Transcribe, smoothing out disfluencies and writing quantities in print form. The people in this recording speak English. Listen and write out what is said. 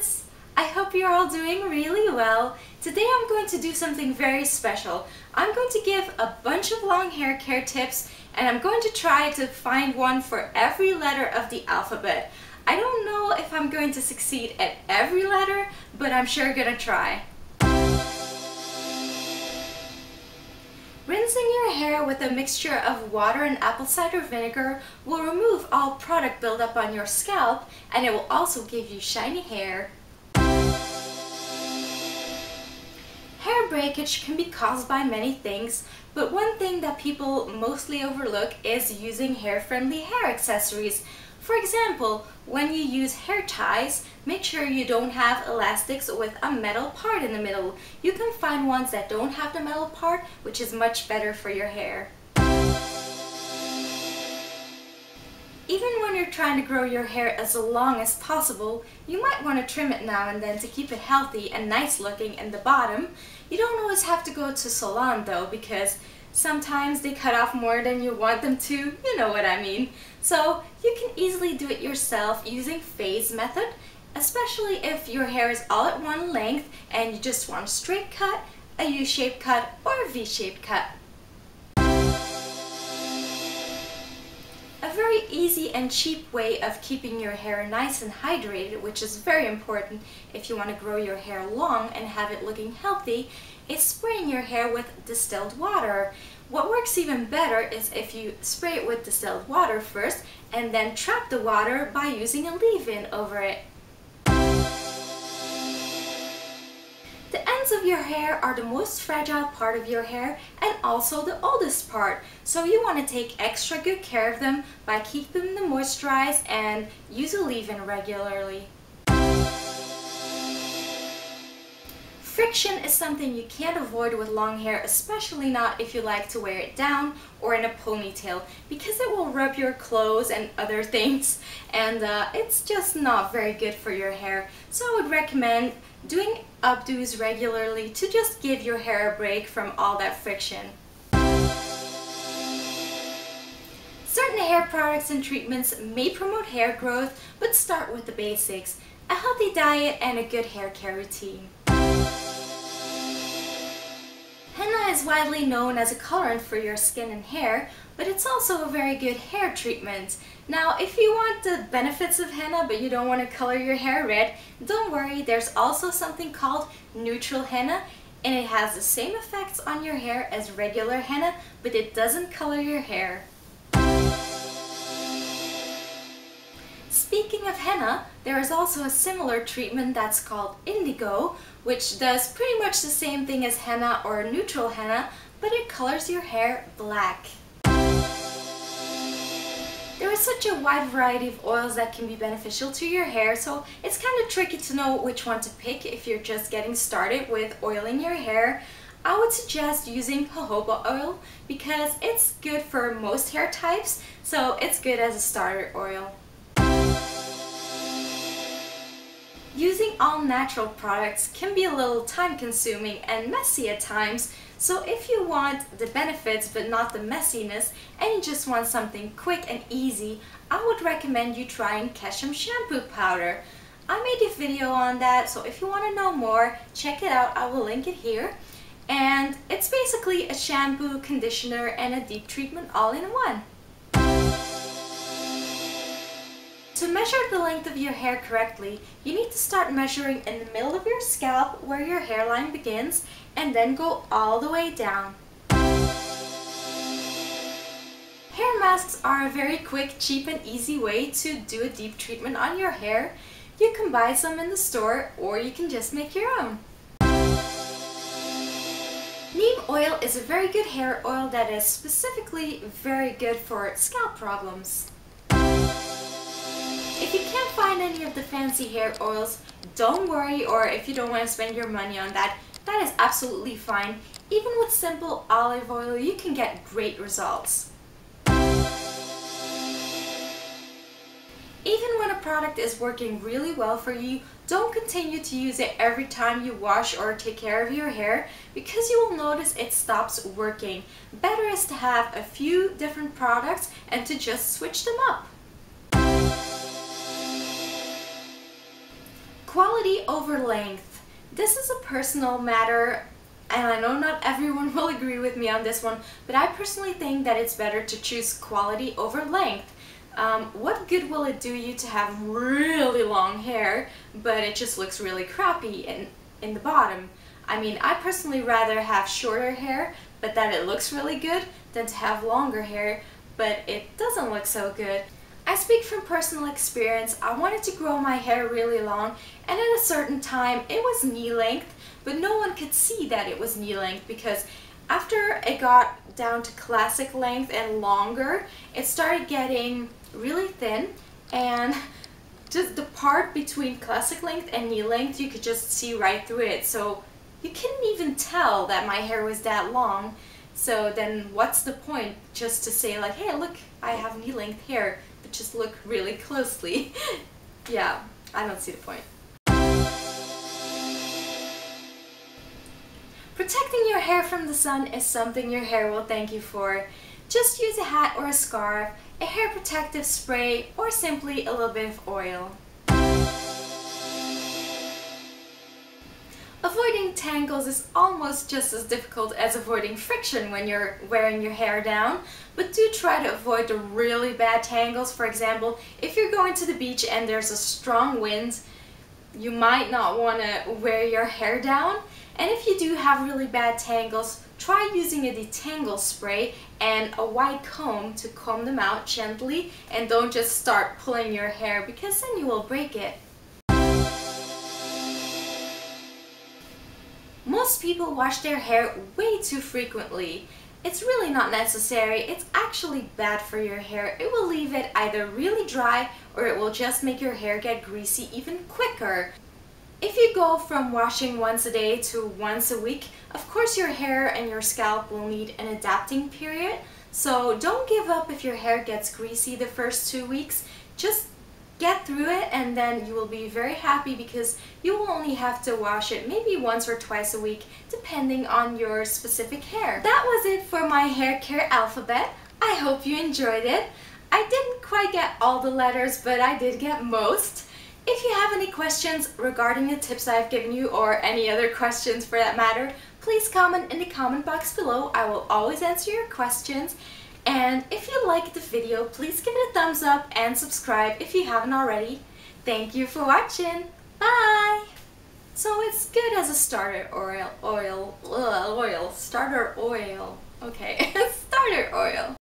friends! I hope you're all doing really well. Today I'm going to do something very special. I'm going to give a bunch of long hair care tips and I'm going to try to find one for every letter of the alphabet. I don't know if I'm going to succeed at every letter, but I'm sure gonna try. Rinsing your hair with a mixture of water and apple cider vinegar will remove all product buildup on your scalp, and it will also give you shiny hair. Hair breakage can be caused by many things, but one thing that people mostly overlook is using hair-friendly hair accessories. For example, when you use hair ties, make sure you don't have elastics with a metal part in the middle. You can find ones that don't have the metal part, which is much better for your hair. Even when you're trying to grow your hair as long as possible, you might want to trim it now and then to keep it healthy and nice looking in the bottom. You don't always have to go to salon though, because sometimes they cut off more than you want them to, you know what I mean. So you can easily do it yourself using phase method, especially if your hair is all at one length and you just want a straight cut, a U-shaped cut, or a V-shaped cut. A very easy and cheap way of keeping your hair nice and hydrated, which is very important if you want to grow your hair long and have it looking healthy, is spraying your hair with distilled water. What works even better is if you spray it with distilled water first and then trap the water by using a leave-in over it. The ends of your hair are the most fragile part of your hair and also the oldest part, so you want to take extra good care of them by keeping them moisturized and use a leave-in regularly. Friction is something you can't avoid with long hair, especially not if you like to wear it down or in a ponytail, because it will rub your clothes and other things, and it's just not very good for your hair. So I would recommend doing updos regularly to just give your hair a break from all that friction. Certain hair products and treatments may promote hair growth, but start with the basics: a healthy diet and a good hair care routine. Henna is widely known as a colorant for your skin and hair, but it's also a very good hair treatment. Now, if you want the benefits of henna but you don't want to color your hair red, don't worry, there's also something called neutral henna, and it has the same effects on your hair as regular henna, but it doesn't color your hair. Speaking of henna, there is also a similar treatment that's called indigo, which does pretty much the same thing as henna or neutral henna, but it colors your hair black. There is such a wide variety of oils that can be beneficial to your hair, so it's kind of tricky to know which one to pick if you're just getting started with oiling your hair. I would suggest using jojoba oil because it's good for most hair types, so it's good as a starter oil. Using all natural products can be a little time consuming and messy at times, so if you want the benefits but not the messiness and you just want something quick and easy, I would recommend you trying Keshem shampoo powder. I made a video on that, so if you want to know more, check it out. I will link it here. And it's basically a shampoo, conditioner, and a deep treatment all in one. To measure the length of your hair correctly, you need to start measuring in the middle of your scalp where your hairline begins and then go all the way down. Hair masks are a very quick, cheap and easy way to do a deep treatment on your hair. You can buy some in the store or you can just make your own. Neem oil is a very good hair oil that is specifically very good for scalp problems. If you can't find any of the fancy hair oils, don't worry, or if you don't want to spend your money on that, that is absolutely fine. Even with simple olive oil, you can get great results. Even when a product is working really well for you, don't continue to use it every time you wash or take care of your hair, because you will notice it stops working. Better is to have a few different products and to just switch them up. Quality over length. This is a personal matter, and I know not everyone will agree with me on this one, but I personally think that it's better to choose quality over length. What good will it do you to have really long hair, but it just looks really crappy in the bottom? I mean, I personally rather have shorter hair, but that it looks really good, than to have longer hair, but it doesn't look so good. I speak from personal experience. I wanted to grow my hair really long, and at a certain time it was knee length, but no one could see that it was knee length because after it got down to classic length and longer, it started getting really thin, and just the part between classic length and knee length, you could just see right through it. So you couldn't even tell that my hair was that long. So then what's the point just to say like, hey, look, I have knee length hair, but just look really closely. Yeah, I don't see the point. Protecting your hair from the sun is something your hair will thank you for. Just use a hat or a scarf, a hair protective spray, or simply a little bit of oil. Avoiding tangles is almost just as difficult as avoiding friction when you're wearing your hair down, but do try to avoid the really bad tangles. For example, if you're going to the beach and there's a strong wind, you might not want to wear your hair down. And if you do have really bad tangles, try using a detangle spray and a wide comb to comb them out gently, and don't just start pulling your hair because then you will break it. Most people wash their hair way too frequently. It's really not necessary. It's actually bad for your hair. It will leave it either really dry or it will just make your hair get greasy even quicker. If you go from washing once a day to once a week, of course your hair and your scalp will need an adapting period. So don't give up if your hair gets greasy the first 2 weeks. Just get through it, and then you will be very happy because you will only have to wash it maybe once or twice a week depending on your specific hair. That was it for my hair care alphabet. I hope you enjoyed it. I didn't quite get all the letters, but I did get most. If you have any questions regarding the tips I've given you, or any other questions for that matter, please comment in the comment box below. I will always answer your questions. And if you liked the video, please give it a thumbs up and subscribe if you haven't already. Thank you for watching. Bye! So it's good as a starter oil. Starter oil. Okay, starter oil.